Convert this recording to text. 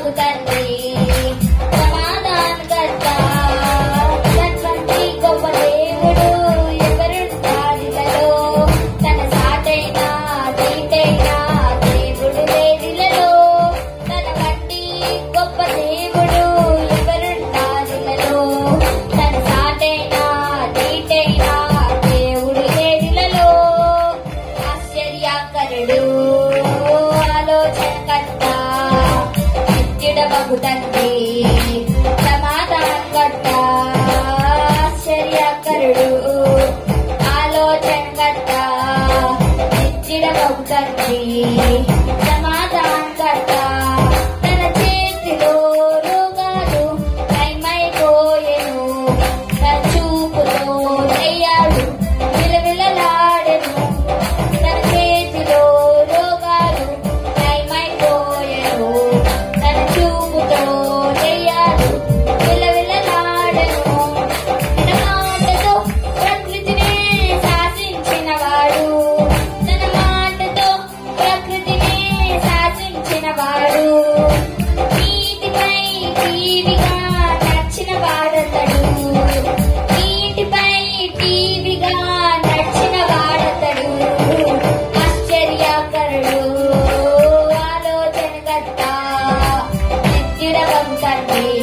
బగు తండ్రి సమాధానకర్త తన్వంటి గొప్ప దేవుడు ఎవరుంటారిలలో తన సాటైనా దీటైనా దేవుడు లేదిలలో తన వంటి గొప్ప దేవుడు ఎవరుంటారిలలో తన సాటైనా దీటైనా దేవుడు లేదిలలో ఆశ్చర్యకరుడు ఆలోచనకర్త నిత్యుడ బగు తండ్రి సమాధానకర్త ఆశ్చర్యకరుడు ఆలోచనకర్త నిత్యుడ బగు తండ్రి సమాధానకర్త తన చేతిలో రోగాలు మైమైపోయెను తన చూపులో దయ్యాలు విలవిలలాడెను తన చేతిలో రోగాలు మైమైపోయెను తన చూపుతో దయ్యాలు విలవిలలాడెను తన మాటతో ప్రకృతిని శాసించినవాడు తన మాటతో ప్రకృతిని శాసించినవాడు నీటిపై టీవిగా నడిచిన వాడతడు నీటిపై టీవిగా నడిచిన వాడతడు ఆశ్చర్యకరుడు ఆలోచనకర్త నిత్యుడ బగు తండ్రి